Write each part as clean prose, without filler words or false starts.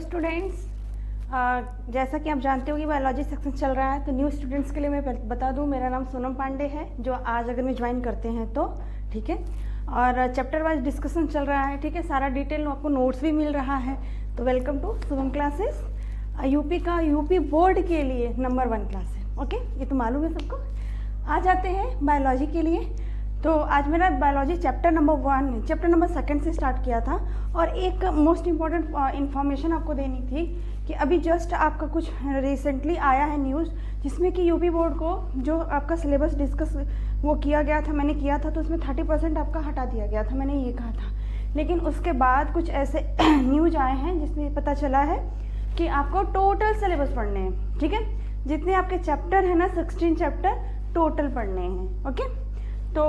Students, जैसा कि आप जानते हो कि बायोलॉजी सेक्शन चल रहा है, तो न्यू स्टूडेंट्स के लिए मैं बता दूं, मेरा नाम सोनम पांडे है, जो आज अगर मैं ज्वाइन करते हैं तो ठीक है। और चैप्टर वाइज डिस्कशन चल रहा है, ठीक है। सारा डिटेल आपको नोट्स भी मिल रहा है। तो welcome to Shubham classes. UP board के लिए नंबर 1 क्लास है, ओके, ये तो मालूम है सबको। आ जाते हैं बायोलॉजी के लिए। तो आज मेरा बायोलॉजी चैप्टर नंबर 2 से स्टार्ट किया था। और एक मोस्ट इम्पॉर्टेंट इन्फॉर्मेशन आपको देनी थी कि अभी जस्ट आपका कुछ रिसेंटली आया है न्यूज़, जिसमें कि यूपी बोर्ड को जो आपका सिलेबस डिस्कस वो किया गया था, मैंने किया था, तो उसमें 30% आपका हटा दिया गया था, मैंने ये कहा था। लेकिन उसके बाद कुछ ऐसे न्यूज आए हैं जिसमें पता चला है कि आपको टोटल सिलेबस पढ़ने हैं, ठीक है। जितने आपके चैप्टर हैं ना, 16 चैप्टर टोटल पढ़ने हैं, ओके। तो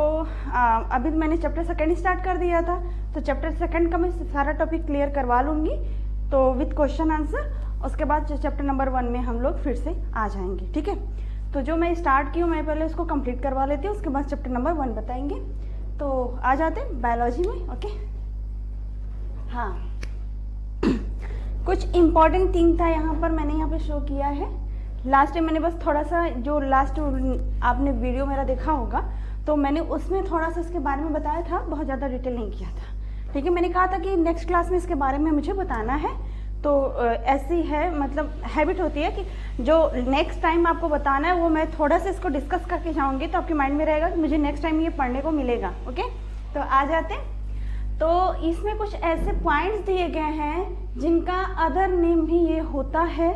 अभी मैंने चैप्टर 2 स्टार्ट कर दिया था, तो चैप्टर 2 का मैं सारा टॉपिक क्लियर करवा लूँगी, तो विथ क्वेश्चन आंसर। उसके बाद चैप्टर नंबर 1 में हम लोग फिर से आ जाएंगे, ठीक है। तो जो मैं स्टार्ट की हूँ, मैं पहले उसको कंप्लीट करवा लेती हूँ, उसके बाद चैप्टर नंबर 1 बताएंगे। तो आ जाते हैं बायोलॉजी में, ओके। हाँ, कुछ इम्पॉर्टेंट थिंग था यहाँ पर, मैंने यहाँ पे शो किया है। लास्ट टाइम मैंने बस थोड़ा सा, जो लास्ट आपने वीडियो मेरा देखा होगा, तो मैंने उसमें थोड़ा सा इसके बारे में बताया था, बहुत ज़्यादा डिटेल नहीं किया था, ठीक है। मैंने कहा था कि नेक्स्ट क्लास में इसके बारे में मुझे बताना है। तो ऐसी है, मतलब हैबिट होती है कि जो नेक्स्ट टाइम आपको बताना है वो मैं थोड़ा सा इसको डिस्कस करके जाऊँगी, तो आपके माइंड में रहेगा कि मुझे नेक्स्ट टाइम ये पढ़ने को मिलेगा, ओके। तो आ जाते हैं। तो इसमें कुछ ऐसे पॉइंट्स दिए गए हैं जिनका अदर नेम भी ये होता है,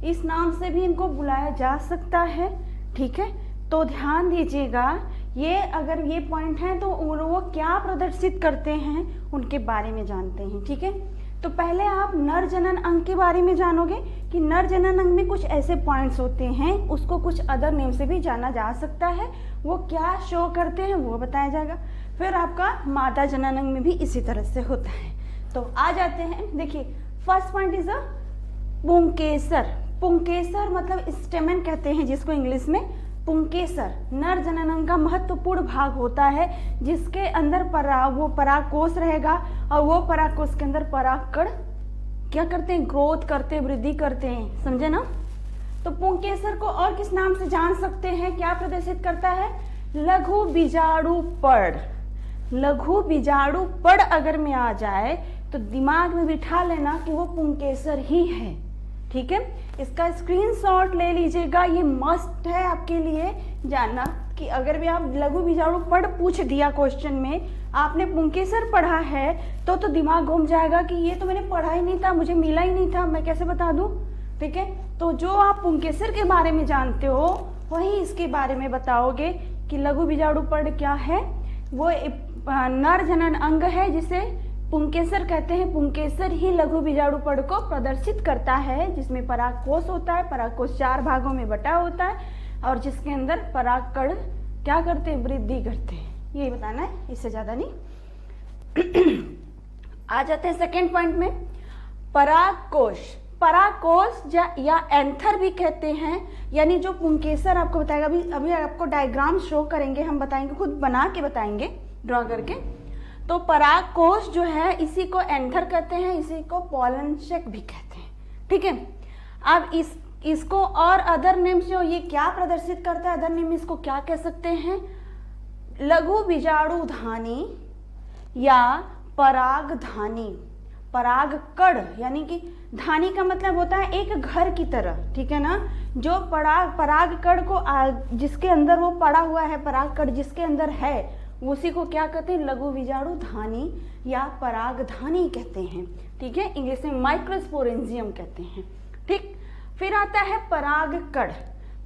इस नाम से भी इनको बुलाया जा सकता है, ठीक है। तो ध्यान दीजिएगा, ये अगर ये पॉइंट हैं तो वो क्या प्रदर्शित करते हैं उनके बारे में जानते हैं, ठीक है। तो पहले आप नर जनन अंग के बारे में जानोगे कि नर जनन अंग में कुछ ऐसे पॉइंट्स होते हैं, उसको कुछ अदर नेम से भी जाना जा सकता है, वो क्या शो करते हैं वो बताया जाएगा। फिर आपका मादा जनन अंग में भी इसी तरह से होता है। तो आ जाते हैं, देखिए फर्स्ट पॉइंट इज अ पुंकेसर। पुंकेसर मतलब स्टेमन कहते हैं जिसको इंग्लिश में। पुंकेसर नर जननांग का महत्वपूर्ण भाग होता है, जिसके अंदर वो परागकोश रहेगा, और वो परागकोश के अंदर परागकण क्या करते हैं, ग्रोथ करते हैं, वृद्धि करते हैं, समझे ना। तो पुंकेसर को और किस नाम से जान सकते हैं, क्या प्रदर्शित करता है, लघु बीजाणु पड़। लघु बीजाणु पड़ अगर में आ जाए तो दिमाग में बिठा लेना कि वो पुंकेसर ही है, ठीक है। इसका स्क्रीनशॉट ले लीजिएगा, ये मस्ट है आपके लिए जानना कि अगर भी आप लघु बीजाणु पड़ पूछ दिया क्वेश्चन में, आपने पुंकेसर पढ़ा है, तो दिमाग घूम जाएगा कि ये तो मैंने पढ़ा ही नहीं था, मुझे मिला ही नहीं था, मैं कैसे बता दूं, ठीक है। तो जो आप पुंकेसर के बारे में जानते हो वही इसके बारे में बताओगे कि लघु बीजाणु पड़ क्या है। वो नर जनन अंग है जिसे पुंकेसर कहते हैं। पुंकेसर ही लघु बीजाणु पड़ को प्रदर्शित करता है, जिसमें परागकोश होता है, परागकोश 4 भागों में बटा होता है, और जिसके अंदर परागकण क्या करते हैं, वृद्धि करते हैं, ये बताना है, इससे ज्यादा नहीं। आ जाते हैं सेकेंड पॉइंट में, परागकोश। परागकोश या एंथर भी कहते हैं, यानी जो पुंकेसर आपको बताएगा, अभी आपको डायग्राम शो करेंगे, हम बताएंगे, खुद बना के बताएंगे ड्रॉ करके। तो परागकोश जो है इसी को एंथर कहते हैं, इसी को पॉलन सेक भी कहते हैं, ठीक है। अब इसको और अदर नेम से ये क्या प्रदर्शित करता है, अदर नेम इसको क्या कह सकते हैं, लघु बीजाणुधानी या परागधानी। परागकण यानी कि धानी का मतलब होता है एक घर की तरह, ठीक है ना। जो परागकण को जिसके अंदर वो पड़ा हुआ है, परागकण जिसके अंदर है, उसी को क्या कहते हैं, लघु बीजाणुधानी या परागधानी कहते हैं, ठीक है। इंग्लिश में माइक्रोस्पोरेंजियम कहते हैं, ठीक। फिर आता है परागकण।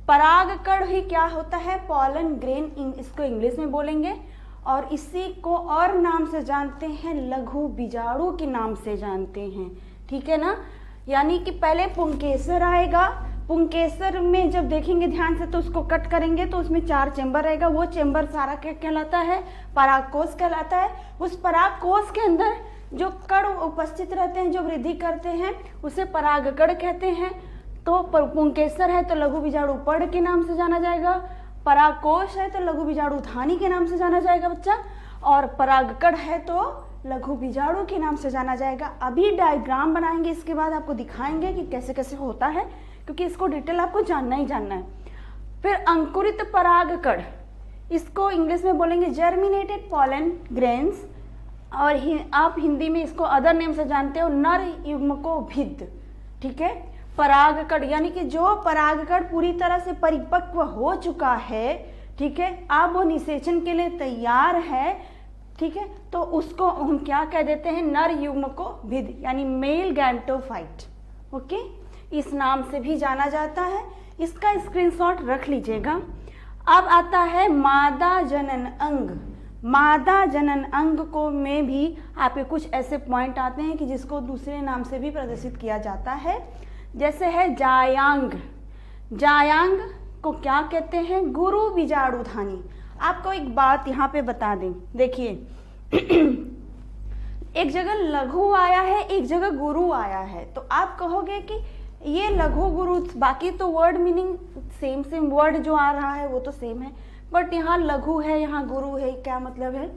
परागकण ही क्या होता है, पॉलन ग्रेन, इसको इंग्लिश में बोलेंगे, और इसी को और नाम से जानते हैं, लघु बीजाणु के नाम से जानते हैं, ठीक है ना। यानी कि पहले पुंकेसर आएगा, पुंकेसर में जब देखेंगे ध्यान से तो उसको कट करेंगे तो उसमें 4 चेंबर रहेगा, वो चेंबर सारा क्या कहलाता है, परागकोश कहलाता है। उस परागकोश के अंदर जो कण उपस्थित रहते हैं, जो वृद्धि करते हैं, उसे परागकण कहते हैं। तो पुंकेसर है तो लघु बीजाणु पड़ के नाम से जाना जाएगा, परागकोश है तो लघु बीजाणुधानी के नाम से जाना जाएगा बच्चा, और परागकण है तो लघु बीजाणु के नाम से जाना जाएगा। अभी डायग्राम बनाएंगे, इसके बाद आपको दिखाएंगे कि कैसे कैसे होता है, क्योंकि इसको डिटेल आपको जानना ही जानना है। फिर अंकुरित परागकण, इसको इंग्लिश में बोलेंगे जर्मिनेटेड पॉलन ग्रेन्स, और आप हिंदी में इसको अदर नेम से जानते हो नर युग्मकोभिद। ठीक है, परागकण यानी कि जो परागकण पूरी तरह से परिपक्व हो चुका है, ठीक है, अब वो निषेचन के लिए तैयार है, ठीक है, तो उसको हम क्या कह देते हैं, नर युग्मकोभिद यानी मेल गैमेटोफाइट। ओके, इस नाम से भी जाना जाता है। इसका स्क्रीनशॉट रख लीजिएगा। अब आता है मादा जनन अंग। मादा जनन अंग को में भी आपके कुछ ऐसे पॉइंट आते हैं कि जिसको दूसरे नाम से भी प्रदर्शित किया जाता है, जैसे है जायांग। जायांग को क्या कहते हैं, गुरु बीजाणुधानी। आपको एक बात यहाँ पे बता दें, देखिए एक जगह लघु आया है, एक जगह गुरु आया है, तो आप कहोगे कि ये लघु गुरु, बाकी तो वर्ड मीनिंग सेम वर्ड जो आ रहा है वो तो सेम है, बट यहाँ लघु है, यहाँ गुरु है, क्या मतलब है।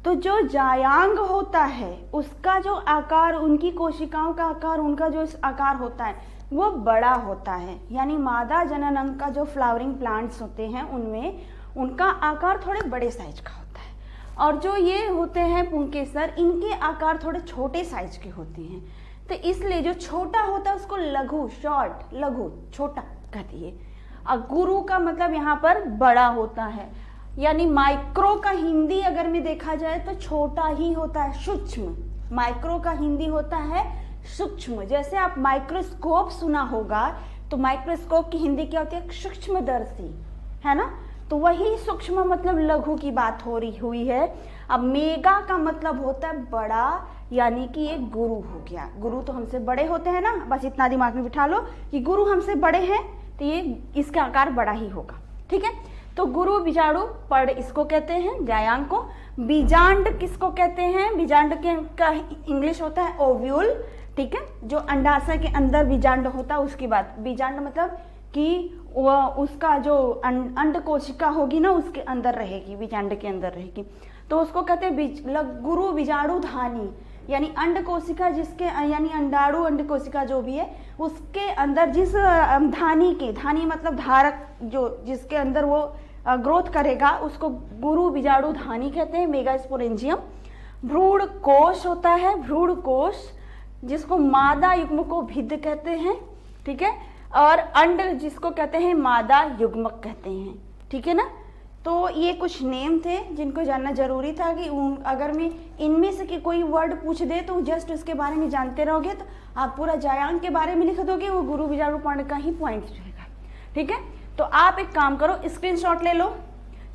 तो जो जायांग होता है उसका जो आकार, उनकी कोशिकाओं का आकार, उनका जो आकार होता है वो बड़ा होता है। यानी मादा जनन अंग का जो फ्लावरिंग प्लांट्स होते हैं उनमें उनका आकार थोड़े बड़े साइज का होता है, और जो ये होते हैं पुंकेसर, इनके आकार थोड़े छोटे साइज के होते हैं। तो इसलिए जो छोटा होता है उसको लघु, शॉर्ट, लघु, छोटा कहती है। और गुरु का मतलब यहाँ पर बड़ा होता है, यानी माइक्रो का हिंदी अगर में देखा जाए तो छोटा ही होता है, सूक्ष्म। माइक्रो का हिंदी होता है सूक्ष्म। जैसे आप माइक्रोस्कोप सुना होगा, तो माइक्रोस्कोप की हिंदी क्या होती है, सूक्ष्मदर्शी, है ना। तो वही सूक्ष्म मतलब लघु की बात हो रही हुई है। अब मेगा का मतलब होता है बड़ा, यानी कि ये गुरु हो गया। गुरु तो हमसे बड़े होते हैं ना, बस इतना दिमाग में बिठा लो कि गुरु हमसे बड़े हैं, तो ये इसका आकार बड़ा ही होगा। ठीक है, तो गुरु बीजाणु पढ़ इसको कहते हैं, जायांग को। बीजांड किसको कहते हैं, बीजांड के का इंग्लिश होता है ओव्यूल। ठीक है, जो अंडाशय के अंदर बीजांड होता है उसकी बात। बीजांड मतलब कि वह उसका जो अंड कोशिका होगी ना उसके अंदर रहेगी, बीजांड के अंदर रहेगी, तो उसको कहते हैं गुरु बीजाणुधानी। यानी अंड कोशिका जिसके, यानी अंडाणु अंड कोशिका जो भी है उसके अंदर जिस धानी के, धानी मतलब धारक, जो जिसके अंदर वो ग्रोथ करेगा उसको गुरु बीजाणुधानी कहते हैं, मेगास्पोरेंजियम। भ्रूण कोश होता है, भ्रूण कोश, जिसको मादा युग्मकोभिद कहते हैं। ठीक है, और अंड जिसको कहते हैं मादा युग्मक कहते हैं। ठीक है ना। तो ये कुछ नेम थे जिनको जानना जरूरी था कि अगर मैं इनमें से कि कोई वर्ड पूछ दे तो जस्ट उसके बारे में जानते रहोगे तो आप पूरा जायांग के बारे में लिख दोगे, वो गुरु बीजाणु पॉइंट का ही पॉइंट रहेगा। ठीक है, तो आप एक काम करो, स्क्रीनशॉट ले लो।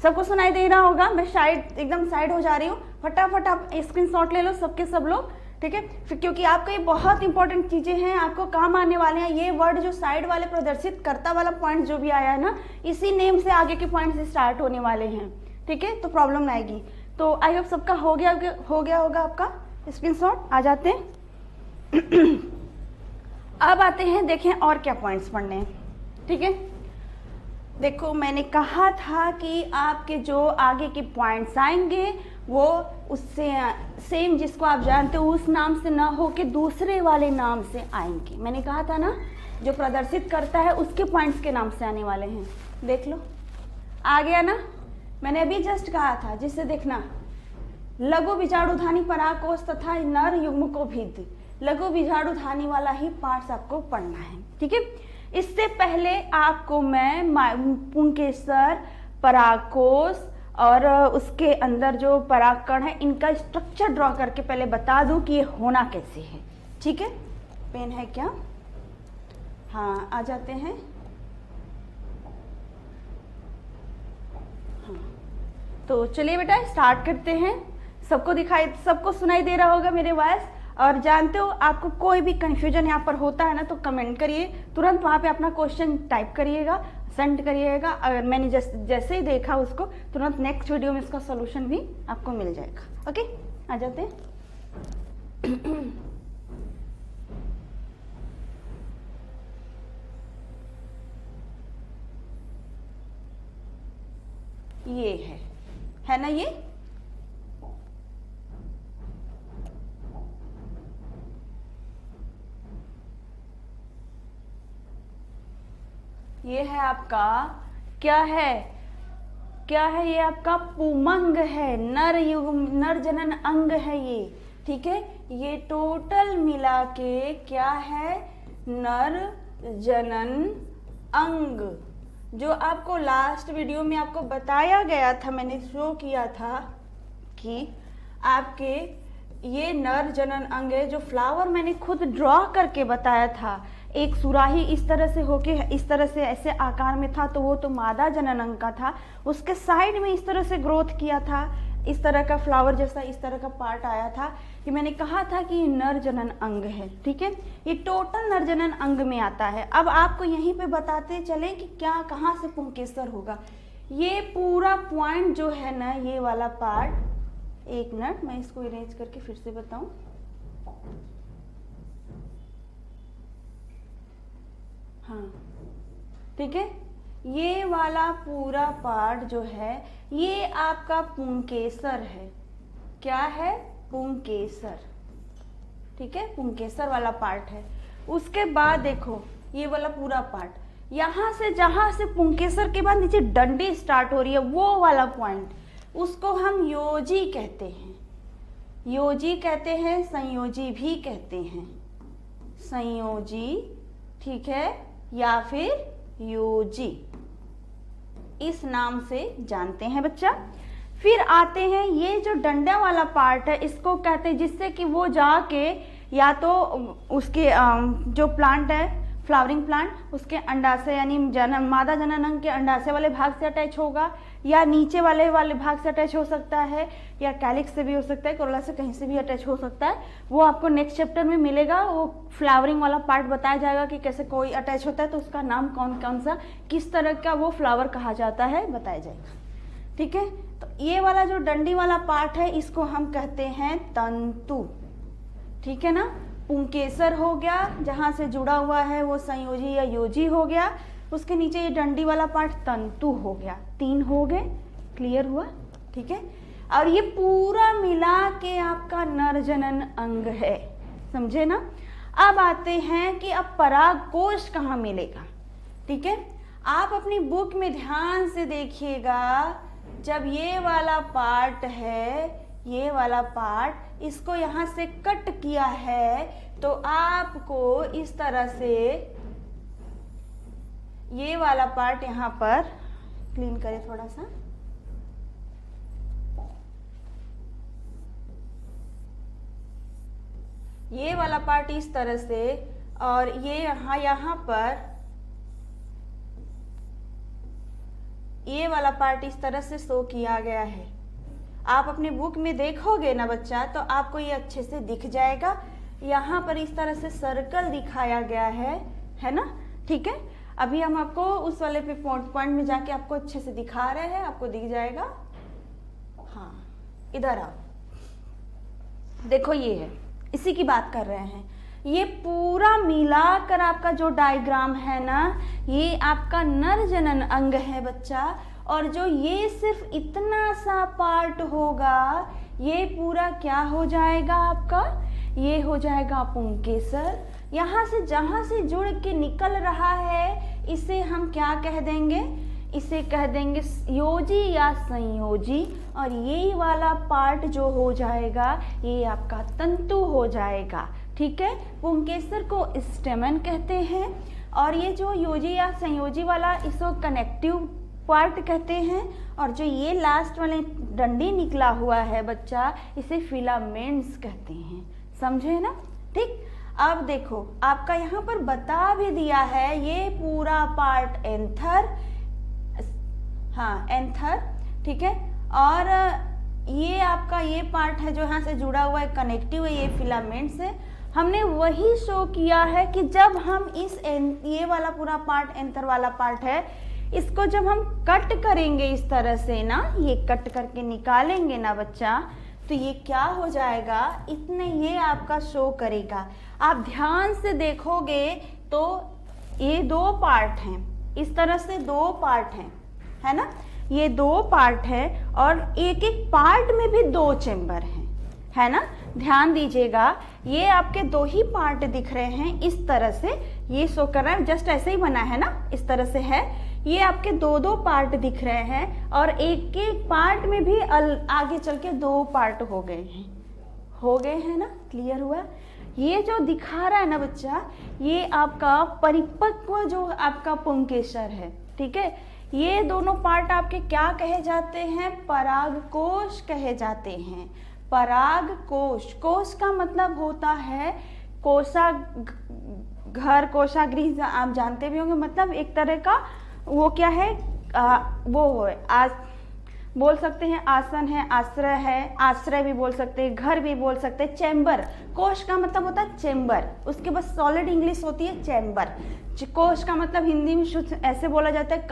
सबको सुनाई दे रहा होगा, मैं साइड एकदम साइड हो जा रही हूँ, फटाफट आप स्क्रीनशॉट ले लो सबके सब लोग। ठीक है, फिर क्योंकि आपका ये बहुत इंपॉर्टेंट चीजें हैं, आपको काम आने वाले हैं। ये वर्ड जो साइड वाले प्रदर्शित कर्ता वाला पॉइंट जो भी आया है ना, इसी नेम से आगे के पॉइंट से स्टार्ट होने वाले हैं। ठीक है, तो प्रॉब्लम नहीं आएगी। तो आई होप सबका हो गया होगा आपका स्क्रीनशॉट। आ जाते हैं अब आते हैं, देखें और क्या पॉइंट्स पढ़ने हैं। ठीक है, देखो मैंने कहा था कि आपके जो आगे के पॉइंट्स आएंगे वो उससे सेम, जिसको आप जानते हो उस नाम से ना हो के दूसरे वाले नाम से आएंगे। मैंने कहा था ना, जो प्रदर्शित करता है उसके पॉइंट्स के नाम से आने वाले हैं। देख लो, आ गया ना। मैंने अभी जस्ट कहा था, जिससे देखना, लघु बीजाणुधानी परागकोश तथा नर युग्मकोभिद, लघु बीजाणुधानी वाला ही पार्ट्स आपको पढ़ना है। ठीक है, इससे पहले आपको मैं पुंकेसर, परागकोश और उसके अंदर जो परागकण है इनका स्ट्रक्चर ड्रॉ करके पहले बता दूं कि ये होना कैसे है। ठीक है, पेन है क्या? हाँ, आ जाते हैं। हाँ, तो चलिए बेटा स्टार्ट करते हैं। सबको सुनाई दे रहा होगा मेरे वॉइस। और जानते हो, आपको कोई भी कन्फ्यूजन यहाँ पर होता है ना तो कमेंट करिए, तुरंत वहाँ पे अपना क्वेश्चन टाइप करिएगा, सेंड करिएगा। अगर मैंने जैसे ही देखा उसको, तुरंत नेक्स्ट वीडियो में इसका सॉल्यूशन भी आपको मिल जाएगा। ओके, आ जाते हैं। ये है ना, ये ये है आपका क्या है, क्या है, ये आपका पुमंग है, नर जनन अंग है ये, ठीक है। ये टोटल मिला के क्या है, नर जनन अंग। जो आपको लास्ट वीडियो में आपको बताया गया था, मैंने शो किया था कि आपके ये नर जनन अंग है। जो फ्लावर मैंने खुद ड्रॉ करके बताया था, एक सुराही इस तरह से होके इस तरह से ऐसे आकार में था, तो वो तो मादा जनन अंग का था। उसके साइड में इस तरह से ग्रोथ किया था, इस तरह का फ्लावर जैसा इस तरह का पार्ट आया था। ये मैंने कहा था कि ये नर जनन अंग है, ठीक है। ये टोटल नर जनन अंग में आता है। अब आपको यहीं पे बताते चले कि क्या कहाँ से पुंकेसर होगा। ये पूरा पॉइंट जो है ना, ये वाला पार्ट, एक मिनट मैं इसको अरेंज करके फिर से बताऊं। हाँ, ठीक है। ये वाला पूरा पार्ट जो है ये आपका पुंकेसर है। क्या है, पुंकेसर, ठीक है, पुंकेसर वाला पार्ट है। उसके बाद देखो ये वाला पूरा पार्ट, यहाँ से जहाँ से पुंकेसर के बाद नीचे डंडी स्टार्ट हो रही है, वो वाला पॉइंट, उसको हम योजी कहते हैं। योजी कहते हैं, संयोजी भी कहते हैं, संयोजी, ठीक है, या फिर योजी, इस नाम से जानते हैं बच्चा। फिर आते हैं ये जो डंडा वाला पार्ट है, इसको कहते हैं जिससे कि वो जाके या तो उसके जो प्लांट है फ्लावरिंग प्लांट, उसके अंडाशय यानी मादा जनन अंग के अंडाशय वाले भाग से अटैच होगा, या नीचे वाले भाग से अटैच हो सकता है, या कैलिक्स से भी हो सकता है, कोरोला से कहीं से भी अटैच हो सकता है। वो आपको नेक्स्ट चैप्टर में मिलेगा, वो फ्लावरिंग वाला पार्ट बताया जाएगा कि कैसे कोई अटैच होता है तो उसका नाम कौन कौन सा, किस तरह का वो फ्लावर कहा जाता है, बताया जाएगा, ठीक है। तो ये वाला जो डंडी वाला पार्ट है इसको हम कहते हैं तंतु, ठीक है ना। पुंकेसर हो गया, जहां से जुड़ा हुआ है वो संयोजी या योजी हो गया। उसके नीचे ये डंडी वाला पार्ट तंतु हो गया। 3 हो गए, क्लियर हुआ, ठीक है। और ये पूरा मिला के आपका नर जनन अंग है, समझे ना। अब आते हैं कि अब पराग कोश कहाँ मिलेगा, ठीक है। आप अपनी बुक में ध्यान से देखिएगा, जब ये वाला पार्ट है, ये वाला पार्ट, इसको यहाँ से कट किया है तो आपको इस तरह से ये वाला पार्ट यहाँ पर क्लीन करें थोड़ा सा, ये वाला पार्ट इस तरह से, और ये यहाँ पर ये वाला पार्ट इस तरह से शो किया गया है। आप अपने बुक में देखोगे ना बच्चा तो आपको ये अच्छे से दिख जाएगा। यहाँ पर इस तरह से सर्कल दिखाया गया है ना, ठीक है। अभी हम आपको उस वाले पे पॉइंट में जाके आपको अच्छे से दिखा रहे हैं, आपको दिख जाएगा। हाँ, इधर आओ, देखो ये है, इसी की बात कर रहे हैं। ये पूरा मिलाकर आपका जो डायग्राम है ना, ये आपका नर जनन अंग है बच्चा। और जो ये सिर्फ इतना सा पार्ट होगा, ये पूरा क्या हो जाएगा आपका, ये हो जाएगा पुंकेसर। यहाँ से जहाँ से जुड़ के निकल रहा है इसे हम क्या कह देंगे, इसे कह देंगे योजी या संयोजी। और ये वाला पार्ट जो हो जाएगा ये आपका तंतु हो जाएगा, ठीक है। पुंकेसर को स्टेमन कहते हैं, और ये जो योजी या संयोजी वाला इसको कनेक्टिव पार्ट कहते हैं। और जो ये लास्ट वाले डंडी निकला हुआ है बच्चा, इसे फिलामेंट्स कहते हैं, समझे ना, ठीक। अब देखो आपका यहाँ पर बता भी दिया है, ये पूरा पार्ट एंथर, हाँ एंथर, ठीक है। और ये आपका ये पार्ट है जो यहाँ से जुड़ा हुआ है, कनेक्टिव है, ये फिलामेंट्स है। हमने वही शो किया है कि जब हम ये वाला पूरा पार्ट एंथर वाला पार्ट है, इसको जब हम कट करेंगे इस तरह से ना, ये कट करके निकालेंगे ना बच्चा, तो ये क्या हो जाएगा, इतने ये आपका शो करेगा। आप ध्यान से देखोगे तो ये 2 पार्ट हैं, इस तरह से 2 पार्ट हैं, है ना, ये 2 पार्ट है। और एक एक पार्ट में भी 2 चेम्बर हैं, है ना। ध्यान दीजिएगा, ये आपके 2 ही पार्ट दिख रहे हैं इस तरह से, ये शो कर रहा है, जस्ट ऐसे ही बना है ना, इस तरह से है। ये आपके 2 पार्ट दिख रहे हैं और एक एक पार्ट में भी आगे चल के 2 पार्ट हो गए हैं ना। क्लियर हुआ। ये जो दिखा रहा है ना बच्चा, ये आपका परिपक्व जो आपका पुंकेसर है, ठीक है। ये दोनों पार्ट आपके क्या कहे जाते हैं? परागकोश कहे जाते हैं। परागकोश, कोश का मतलब होता है कोशा घर, कोशागृह आप जानते भी होंगे, मतलब एक तरह का वो क्या है, वो है बोल सकते हैं आसन है, आश्रय है, आश्रय भी बोल सकते हैं, घर भी बोल सकते हैं। चैम्बर, कोश का मतलब होता है चैम्बर, उसके बस सॉलिड इंग्लिश होती है चैम्बर। कोश का मतलब हिंदी में शुद्ध ऐसे बोला जाता है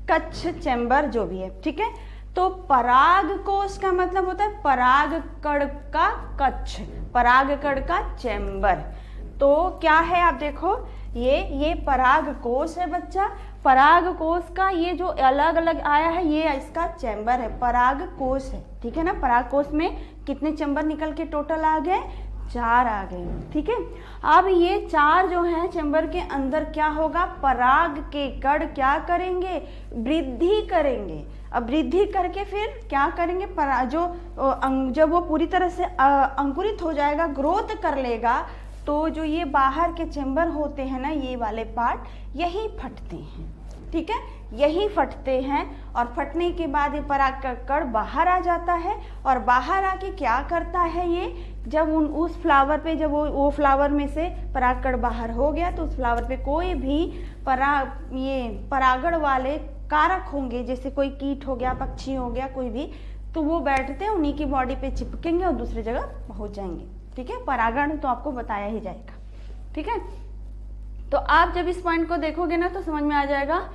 कच्छ, चैम्बर जो भी है, ठीक है। तो पराग कोश का मतलब होता है पराग कण का कच्छ, पराग कण का चैम्बर। तो क्या है आप देखो, ये पराग कोश है बच्चा। पराग कोश का ये जो अलग अलग आया है, ये इसका चैम्बर है, पराग कोश है, ठीक है ना। पराग कोश में कितने चैम्बर निकल के टोटल आ गए? 4 आ गए, ठीक है। अब ये 4 जो हैं चैम्बर के अंदर क्या होगा? पराग के कण क्या करेंगे? वृद्धि करेंगे। अब वृद्धि करके फिर क्या करेंगे? जब वो पूरी तरह से अंकुरित हो जाएगा, ग्रोथ कर लेगा, तो जो ये बाहर के चैम्बर होते हैं ना, ये वाले पार्ट, यही फटते हैं, ठीक है, यही फटते हैं। और फटने के बाद ये पराग का कण बाहर आ जाता है, और बाहर आके क्या करता है ये, जब उस फ्लावर पे, जब वो फ्लावर में से पराग कण बाहर हो गया, तो उस फ्लावर पे कोई भी परागण वाले कारक होंगे, जैसे कोई कीट हो गया, पक्षी हो गया, कोई भी, तो वो बैठते हैं, उन्हीं की बॉडी पे चिपकेंगे और दूसरी जगह पहुंच जाएंगे, ठीक है। परागण तो आपको बताया ही जाएगा, ठीक है। तो आप जब इस पॉइंट को देखोगे ना, तो समझ में आ जाएगा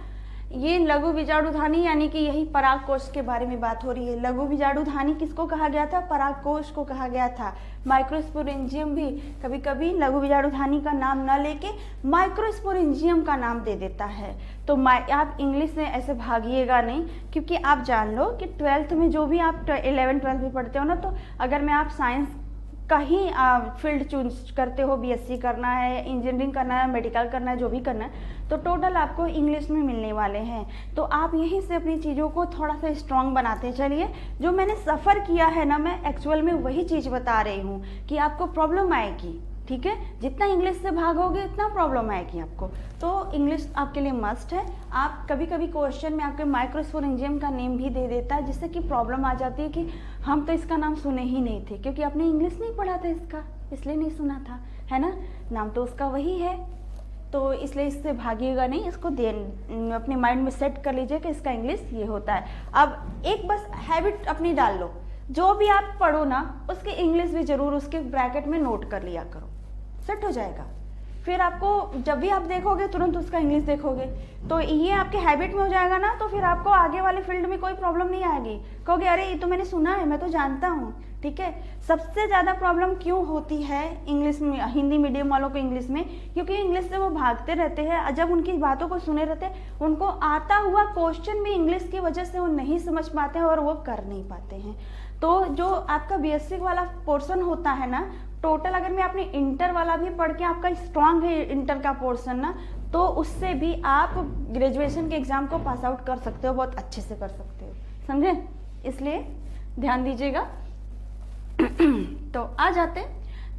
ये लघु बीजाणुधानी, यानी कि यही परागकोश के बारे में बात हो रही है। लघु बीजाणुधानी किसको कहा गया था? परागकोश को कहा गया था। माइक्रोस्पोरेंजियम भी कभी कभी लघु बीजाणुधानी का नाम न लेके माइक्रोस्पोरेंजियम का नाम दे देता है। तो आप इंग्लिश में ऐसे भागिएगा नहीं, क्योंकि आप जान लो कि 12th में जो भी आप 11-12 में पढ़ते हो ना, तो अगर मैं आप साइंस कहीं फील्ड चूज करते हो, बीएससी करना है, इंजीनियरिंग करना है, मेडिकल करना है, जो भी करना है, तो टोटल आपको इंग्लिश में मिलने वाले हैं। तो आप यहीं से अपनी चीज़ों को थोड़ा सा स्ट्रॉन्ग बनाते चलिए। जो मैंने सफ़र किया है ना, मैं एक्चुअल में वही चीज़ बता रही हूँ कि आपको प्रॉब्लम आएगी, ठीक है। जितना इंग्लिश से भागोगे उतना प्रॉब्लम आएगी आपको। तो इंग्लिश आपके लिए मस्ट है। आप कभी कभी क्वेश्चन में आपके माइक्रोस्पोरेंजियम का नेम भी दे देता है, जिससे कि प्रॉब्लम आ जाती है कि हम तो इसका नाम सुने ही नहीं थे, क्योंकि आपने इंग्लिश नहीं पढ़ा था इसका, इसलिए नहीं सुना था, है ना। नाम तो उसका वही है, तो इसलिए इससे भागिएगा नहीं, इसको अपने माइंड में सेट कर लीजिए कि इसका इंग्लिश ये होता है। अब एक बस हैबिट अपनी डाल लो, जो भी आप पढ़ो ना, उसकी इंग्लिश भी जरूर उसके ब्रैकेट में नोट कर लिया करो, सेट हो जाएगा। फिर आपको जब भी आप देखोगे तुरंत उसका इंग्लिश देखोगे, तो ये आपके हैबिट में हो जाएगा ना, तो फिर आपको आगे वाले फील्ड में कोई प्रॉब्लम नहीं आएगी। कहोगे अरे ये तो मैंने सुना है, मैं तो जानता हूँ, ठीक है। सबसे ज़्यादा प्रॉब्लम क्यों होती है इंग्लिश में, हिंदी मीडियम वालों को इंग्लिश में? क्योंकि इंग्लिश से वो भागते रहते हैं। जब उनकी बातों को सुने रहते हैं, उनको आता हुआ क्वेश्चन भी इंग्लिश की वजह से वो नहीं समझ पाते हैं और वो कर नहीं पाते हैं। तो जो आपका बीएससी वाला पोर्शन होता है ना, टोटल अगर मैं अपने इंटर वाला भी पढ़ के आपका स्ट्रांग है इंटर का पोर्शन ना, तो उससे भी आप ग्रेजुएशन के एग्जाम को पास आउट कर सकते हो, बहुत अच्छे से कर सकते हो, समझे। इसलिए ध्यान दीजिएगा। तो आ जाते,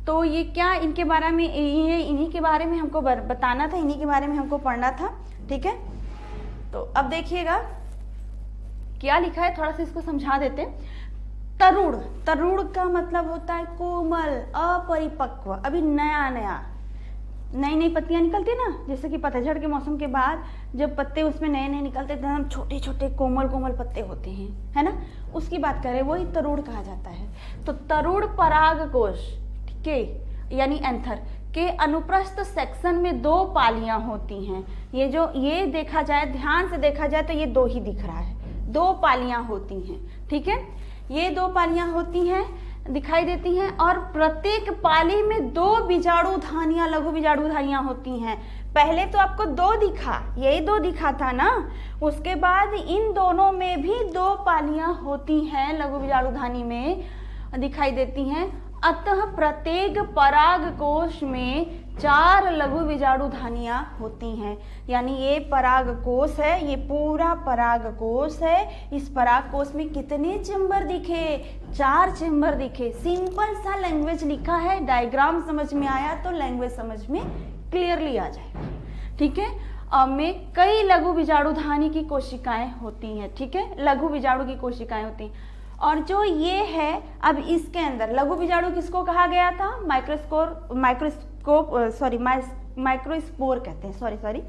तो ये क्या इनके बारे में, ये इन्हीं के बारे में हमको बताना था, इन्हीं के बारे में हमको पढ़ना था, ठीक है। तो अब देखिएगा क्या लिखा है, थोड़ा सा इसको समझा देते। तरुण, तरुण का मतलब होता है कोमल, अपरिपक्व, अभी नया नया नई नई पत्तियां निकलती ना, जैसे कि पतझड़ के मौसम के बाद जब पत्ते उसमें नए नए निकलते एकदम छोटे छोटे कोमल कोमल पत्ते होते हैं, है ना, उसकी बात करें, वही तरुण कहा जाता है। तो तरुण परागकोश, ठीक है, यानी एंथर के अनुप्रस्थ सेक्शन में 2 पालियां होती हैं। ये देखा जाए, ध्यान से देखा जाए तो ये 2 ही दिख रहा है, 2 पालियां होती हैं, ठीक है। ये 2 पालियां होती हैं, दिखाई देती हैं, और प्रत्येक पाली में 2 बीजाणुधानियां, लघु बीजाणुधानियां होती हैं। पहले तो आपको 2 दिखा, यही 2 दिखा था ना, उसके बाद इन दोनों में भी 2 पालियां होती हैं लघु बीजाणुधानी में, दिखाई देती हैं। अतः प्रत्येक पराग कोश में 4 लघु बीजाणु धानियां होती हैं। यानी ये पराग कोश है, ये पूरा पराग कोश है। इस पराग कोश में कितने चेम्बर दिखे? 4 चेम्बर दिखे। सिंपल सा लैंग्वेज लिखा है, डायग्राम समझ में आया तो लैंग्वेज समझ में क्लियरली आ जाएगा। ठीक है, में कई लघु बीजाणु धानी की कोशिकाएं होती हैं। ठीक है, लघु बीजाणु की कोशिकाएं होती हैं। और जो ये है, अब इसके अंदर लघु बीजाणु किसको कहा गया था? माइक्रोस्पोर कहते हैं, सॉरी।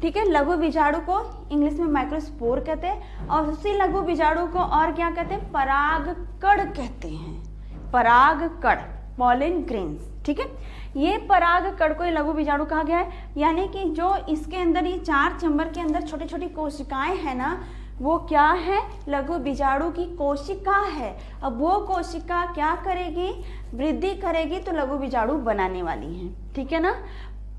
ठीक है, लघु बीजाणु को इंग्लिश में माइक्रोस्पोर कहते हैं, और उसी लघु बीजाणु को और क्या कहते हैं? परागकण कहते हैं। परागकण, पॉलन ग्रेन्स। ठीक है, ये परागकण को लघु बीजाणु कहा गया है। यानी कि जो इसके अंदर ये 4 चेम्बर के अंदर छोटी छोटी कोशिकाएं हैं ना, वो क्या है? लघु बीजाणु की कोशिका है। अब वो कोशिका क्या करेगी? वृद्धि करेगी तो लघु बीजाणु बनाने वाली है। ठीक है ना।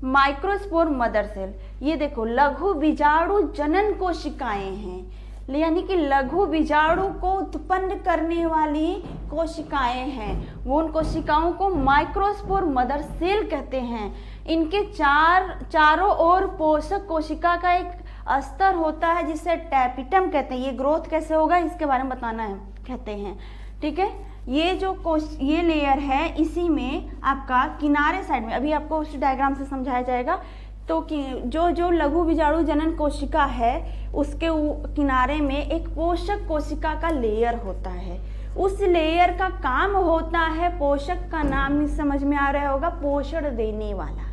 माइक्रोस्पोर मदर सेल, ये देखो लघु बीजाणु जनन कोशिकाएं हैं, यानी कि लघु बीजाणु को उत्पन्न करने वाली कोशिकाएं हैं। वो उन कोशिकाओं को माइक्रोस्पोर मदर सेल कहते हैं। इनके चारों ओर पोषक कोशिका का एक स्तर होता है जिसे टैपिटम कहते हैं। ये ग्रोथ कैसे होगा इसके बारे में बताना है, कहते हैं। ठीक है, ये लेयर है, इसी में आपका किनारे साइड में, अभी आपको उस डायग्राम से समझाया जाएगा, तो कि जो लघु बीजाणु जनन कोशिका है उसके किनारे में एक पोषक कोशिका का लेयर होता है। उस लेयर का काम होता है, पोषक का नाम ही समझ में आ रहा होगा, पोषण देने वाला।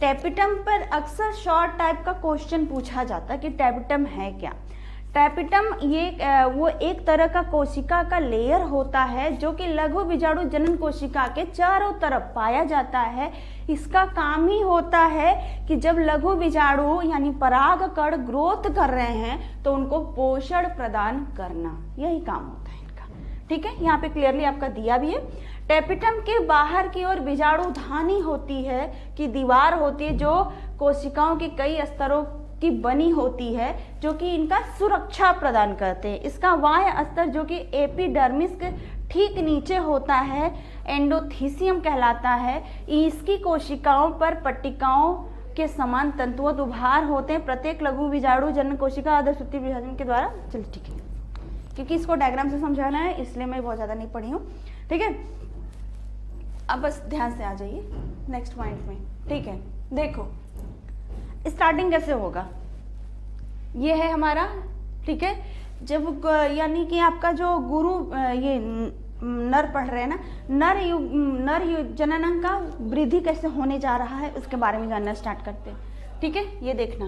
टैपिटम पर अक्सर शॉर्ट टाइप का क्वेश्चन पूछा जाता है कि टैपिटम है क्या। टैपिटम वो एक तरह का कोशिका का लेयर होता है जो कि लघु बीजाणु जनन कोशिका के चारों तरफ पाया जाता है। इसका काम ही होता है कि जब लघु बीजाणु यानी परागकण ग्रोथ कर रहे हैं तो उनको पोषण प्रदान करना, यही काम होता है इनका। ठीक है, यहाँ पे क्लियरली आपका दिया भी है। टैपिटम के बाहर की ओर बीजाणु धानी होती है कि दीवार होती है जो कोशिकाओं के कई स्तरों की बनी होती है, जो कि इनका सुरक्षा प्रदान करते हैं। इसका बाह्य स्तर जो कि एपिडर्मिस के ठीक नीचे होता है, एंडोथीसियम कहलाता है। इसकी कोशिकाओं पर पट्टिकाओं के समान तंतुओं उभार होते हैं। प्रत्येक लघु बीजाणु जनन कोशिका आदर्शवृत्ति विभाजन के द्वारा, चलिए ठीक है, क्योंकि इसको डायग्राम से समझाना है इसलिए मैं बहुत ज़्यादा नहीं पढ़ी हूँ। ठीक है, अब बस ध्यान से आ जाइए नेक्स्ट पॉइंट में। ठीक है, देखो स्टार्टिंग कैसे होगा, ये है हमारा। ठीक है, जब यानी कि आपका जो गुरु ये नर पढ़ रहे हैं ना, नर जननांग का वृद्धि कैसे होने जा रहा है उसके बारे में जानना स्टार्ट करते हैं। ठीक है, ये देखना,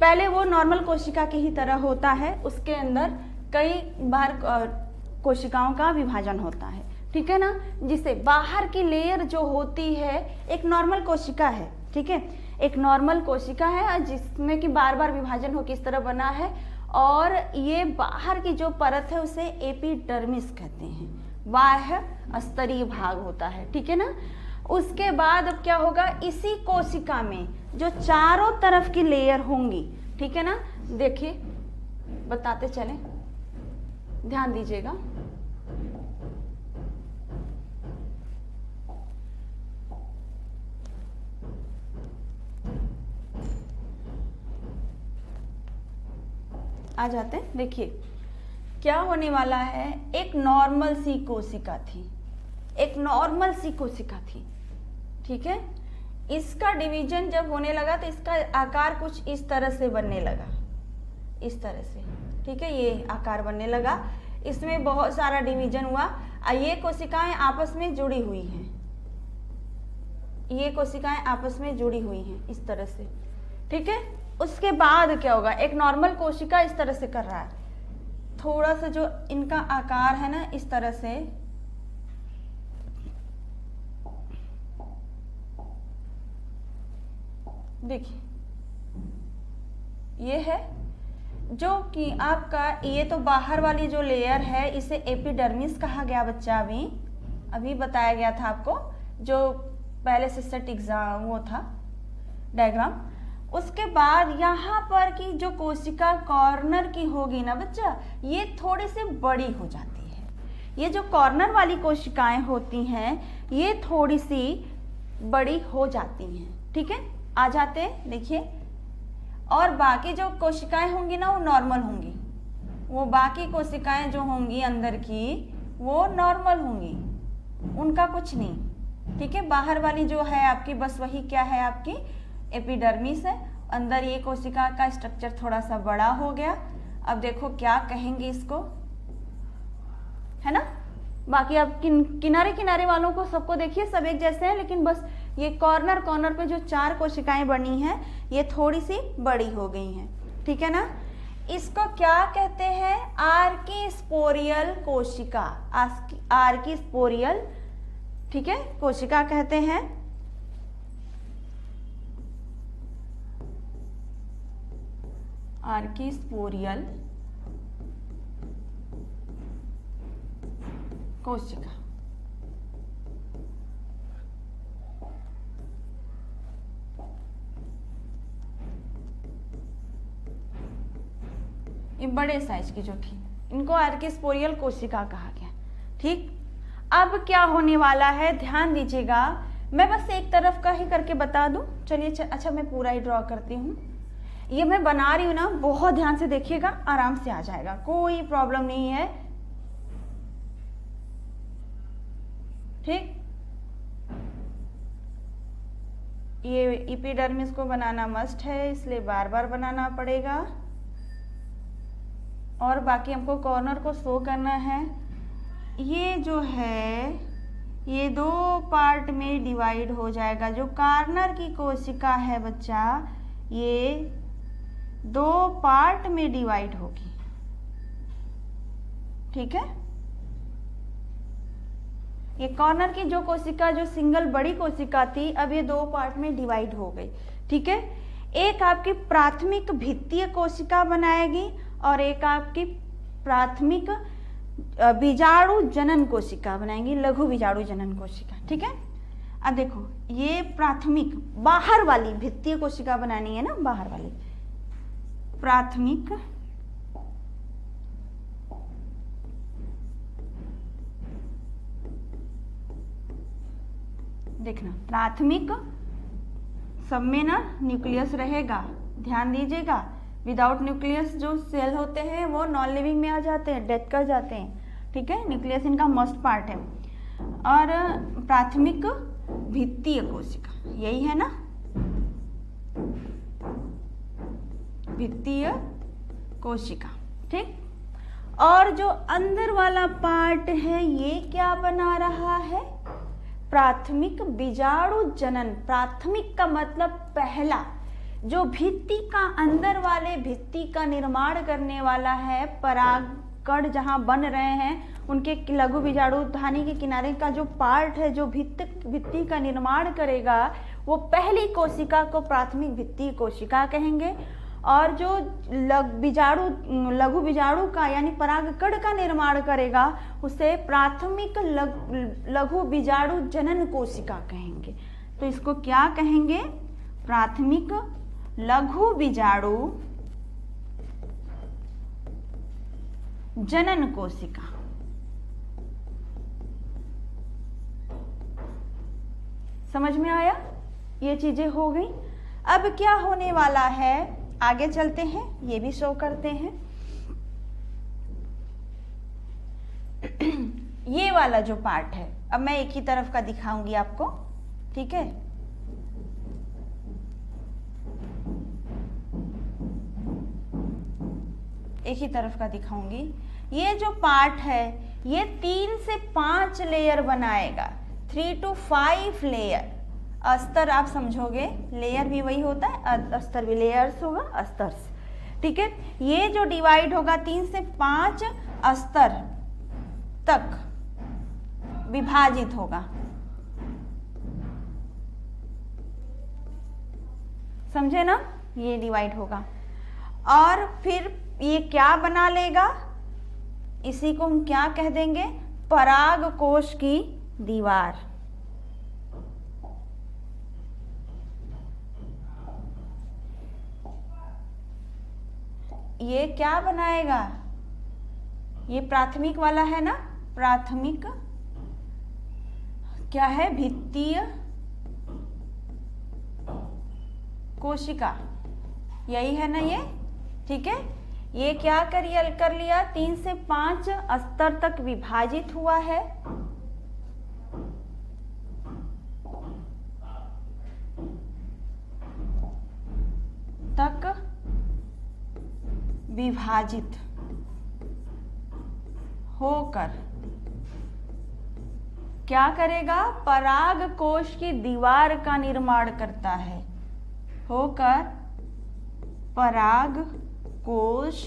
पहले वो नॉर्मल कोशिका की ही तरह होता है, उसके अंदर कई बार कोशिकाओं का विभाजन होता है। ठीक है ना, जिसे बाहर की लेयर जो होती है एक नॉर्मल कोशिका है। ठीक है, एक नॉर्मल कोशिका है जिसमें कि बार बार विभाजन हो किस तरह बना है, और ये बाहर की जो परत है उसे एपिडर्मिस कहते हैं, बाह्य स्तरीय भाग होता है। ठीक है ना, उसके बाद अब क्या होगा, इसी कोशिका में जो चारों तरफ की लेयर होंगी, ठीक है ना, देखिए बताते चलें, ध्यान दीजिएगा। आ जाते हैं, देखिए क्या होने वाला है। एक नॉर्मल सी कोशिका थी, एक नॉर्मल सी कोशिका थी। ठीक है, इसका डिवीजन जब होने लगा तो इसका आकार कुछ इस तरह से बनने लगा, इस तरह से। ठीक है, ये आकार बनने लगा, इसमें बहुत सारा डिवीजन हुआ। ये कोशिकाएं आपस में जुड़ी हुई हैं, ये कोशिकाएं आपस में जुड़ी हुई हैं इस तरह से। ठीक है, उसके बाद क्या होगा, एक नॉर्मल कोशिका इस तरह से कर रहा है, थोड़ा सा जो इनका आकार है ना इस तरह से, देखिए ये है जो कि आपका, ये तो बाहर वाली जो लेयर है इसे एपिडर्मिस कहा गया बच्चा, अभी बताया गया था आपको जो पहले से सेट एग्जाम वो था डायग्राम। उसके बाद यहाँ पर की जो कोशिका कॉर्नर की होगी ना बच्चा, ये थोड़ी सी बड़ी हो जाती है, ये जो कॉर्नर वाली कोशिकाएं होती हैं ये थोड़ी सी बड़ी हो जाती हैं, ठीक है, आ जाते हैं, देखिए। और बाकी जो कोशिकाएं होंगी ना वो नॉर्मल होंगी, वो बाकी कोशिकाएं जो होंगी अंदर की वो नॉर्मल होंगी, उनका कुछ नहीं, ठीक है। बाहर वाली जो है आपकी बस वही क्या है, आपकी एपिडर्मिस है। अंदर ये कोशिका का स्ट्रक्चर थोड़ा सा बड़ा हो गया। अब देखो क्या कहेंगे इसको, है ना। बाकी आप किनारे किनारे वालों को सबको देखिए, सब एक जैसे हैं, लेकिन बस ये कॉर्नर कॉर्नर पे जो 4 कोशिकाएं बनी हैं ये थोड़ी सी बड़ी हो गई हैं, ठीक है ना। इसको क्या कहते हैं, आर्किस्पोरियल कोशिका, आर्किस्पोरियल, ठीक है, कोशिका कहते हैं। आर्किस्पोरियल कोशिका। ये बड़े साइज की जो थी इनको आर्किस्पोरियल कोशिका कहा गया, ठीक। अब क्या होने वाला है ध्यान दीजिएगा, मैं बस एक तरफ का ही करके बता दूं। चलिए अच्छा मैं पूरा ही ड्रॉ करती हूँ। ये मैं बना रही हूँ ना, बहुत ध्यान से देखिएगा, आराम से आ जाएगा, कोई प्रॉब्लम नहीं है, ठीक। ये एपिडर्मिस को बनाना मस्ट है, इसलिए बार बार बनाना पड़ेगा। और बाकी हमको कॉर्नर को शो करना है। ये जो है ये 2 पार्ट में डिवाइड हो जाएगा। जो कॉर्नर की कोशिका है बच्चा ये 2 पार्ट में डिवाइड होगी, ठीक है। ये कॉर्नर की जो कोशिका जो सिंगल बड़ी कोशिका थी अब ये 2 पार्ट में डिवाइड हो गई, ठीक है। एक आपकी प्राथमिक भित्तीय कोशिका बनाएगी और एक आपकी प्राथमिक बीजाणु जनन कोशिका बनाएंगी, लघु बीजाणु जनन कोशिका, ठीक है। अब देखो ये प्राथमिक बाहर वाली भित्तीय कोशिका बनानी है ना, बाहर वाली प्राथमिक देखना, प्राथमिक सब में ना न्यूक्लियस रहेगा, ध्यान दीजिएगा। विदाउट न्यूक्लियस जो सेल होते हैं वो नॉन लिविंग में आ जाते हैं, डेथ कर जाते हैं, ठीक है। न्यूक्लियस इनका मस्ट पार्ट है। और प्राथमिक भित्तीय कोशिका यही है ना, भित्तीय कोशिका, ठीक। और जो अंदर वाला पार्ट है ये क्या बना रहा है, प्राथमिक बीजाणु जनन। प्राथमिक का मतलब पहला, जो भित्ति का अंदर वाले भित्ति का निर्माण करने वाला है, परागकण जहां बन रहे हैं उनके लघु बीजाणु धानी के किनारे का जो पार्ट है जो भित्ति का निर्माण करेगा वो पहली कोशिका को प्राथमिक भित्तीय कोशिका कहेंगे। और जो लघु बीजाणु का यानी परागकण का निर्माण करेगा उसे प्राथमिक लघु बीजाणु जनन कोशिका कहेंगे। तो इसको क्या कहेंगे, प्राथमिक लघु बीजाणु जनन कोशिका। समझ में आया, ये चीजें हो गई। अब क्या होने वाला है, आगे चलते हैं, ये भी शो करते हैं। ये वाला जो पार्ट है अब मैं एक ही तरफ का दिखाऊंगी आपको, ठीक है। एक ही तरफ का दिखाऊंगी। ये जो पार्ट है ये 3 से 5 लेयर बनाएगा, 3 to 5 लेयर। अस्तर आप समझोगे, लेयर भी वही होता है, अस्तर भी लेयर्स होगा, अस्तर्स, ठीक है। ये जो डिवाइड होगा 3 से 5 अस्तर तक विभाजित होगा, समझे ना, ये डिवाइड होगा। और फिर ये क्या बना लेगा, इसी को हम क्या कह देंगे, पराग कोश की दीवार। ये क्या बनाएगा, ये प्राथमिक वाला है ना, प्राथमिक क्या है, भित्तीय कोशिका, यही है ना ये, ठीक है। ये क्या कर लिया, 3 से 5 स्तर तक विभाजित हुआ है, तक विभाजित होकर क्या करेगा, पराग कोश की दीवार का निर्माण करता है, होकर पराग कोश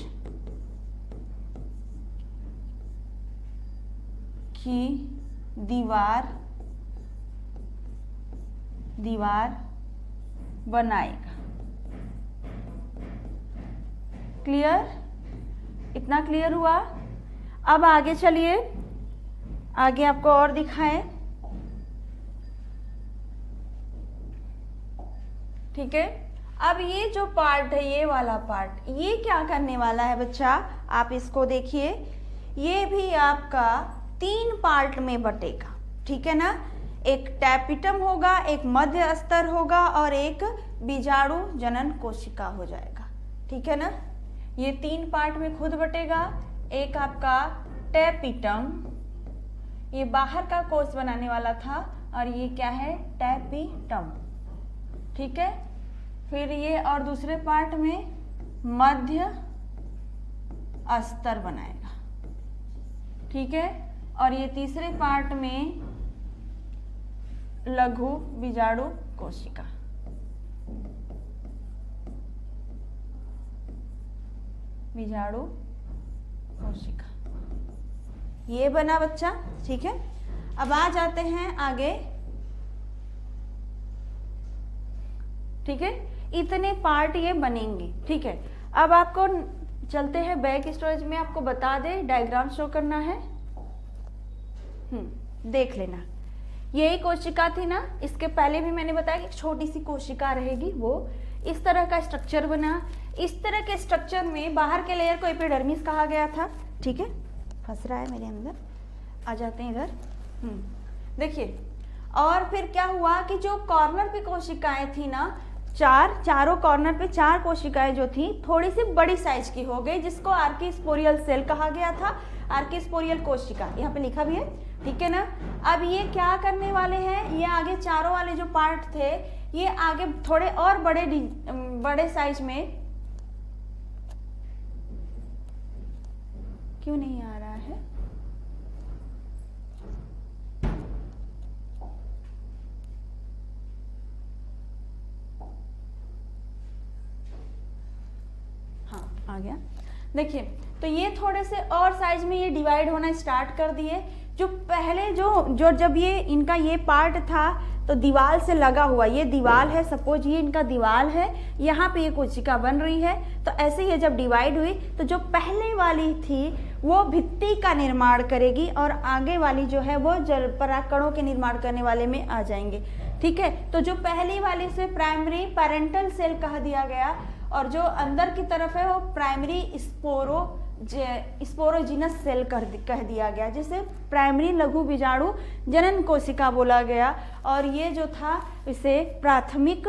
की दीवार बनाएगा। क्लियर, इतना क्लियर हुआ। अब आगे चलिए, आगे आपको और दिखाएं, ठीक है। अब ये जो पार्ट है, ये वाला पार्ट, ये क्या करने वाला है बच्चा, आप इसको देखिए, ये भी आपका 3 पार्ट में बटेगा, ठीक है ना। एक टैपिटम होगा, एक मध्य स्तर होगा और एक बीजाणु जनन कोशिका हो जाएगा, ठीक है ना। ये 3 पार्ट में खुद बटेगा। एक आपका टैपिटम, ये बाहर का कोश बनाने वाला था, और ये क्या है, टैपिटम, ठीक है। फिर ये और दूसरे पार्ट में मध्य स्तर बनाएगा, ठीक है। और ये तीसरे पार्ट में लघु बीजाणु कोशिका, बीजाणु कोशिका, ये बना बच्चा, ठीक है। अब आ जाते हैं आगे, ठीक है। इतने पार्ट ये बनेंगे, ठीक है। अब आपको चलते हैं बैक स्टोरेज में, आपको बता दे, डायग्राम शो करना है, देख लेना। यही कोशिका थी ना, इसके पहले भी मैंने बताया कि छोटी सी कोशिका रहेगी, वो इस तरह का स्ट्रक्चर बना। इस तरह के स्ट्रक्चर में बाहर के लेयर को एपिडर्मिस कहा गया था, ठीक है। फंस रहा है मेरे अंदर, आ जाते हैं इधर, देखिए। और फिर क्या हुआ कि जो कॉर्नर पे कोशिकाएं थी ना, चारों कॉर्नर पे 4 कोशिकाएं जो थी, थोड़ी सी बड़ी साइज की हो गई, जिसको आर्कीस्पोरियल सेल कहा गया था, आर्कीस्पोरियल कोशिका, यहाँ पे लिखा भी है, ठीक है ना। अब ये क्या करने वाले हैं, ये आगे चारों वाले जो पार्ट थे, ये आगे थोड़े और बड़े साइज में, क्यों नहीं आ रहा है, आ गया, देखिए। तो ये थोड़े से और साइज में ये डिवाइड होना स्टार्ट कर दिए। जो पहले जो जब ये इनका ये पार्ट था तो दीवार से लगा हुआ, ये दीवार है, सपोज ये इनका दीवार है, यहाँ पे ये कोशिका बन रही है। तो ऐसे ही जब डिवाइड हुई तो जो पहले वाली थी वो भित्ति का निर्माण करेगी और आगे वाली जो है वो परागकणों के निर्माण करने वाले में आ जाएंगे, ठीक है। तो जो पहली वाली से प्राइमरी पेरेंटल सेल कह दिया गया, और जो अंदर की तरफ है वो प्राइमरी स्पोरोजिनस सेल कह दिया गया, जिसे प्राइमरी लघु बीजाणु जनन कोशिका बोला गया। और ये जो था इसे प्राथमिक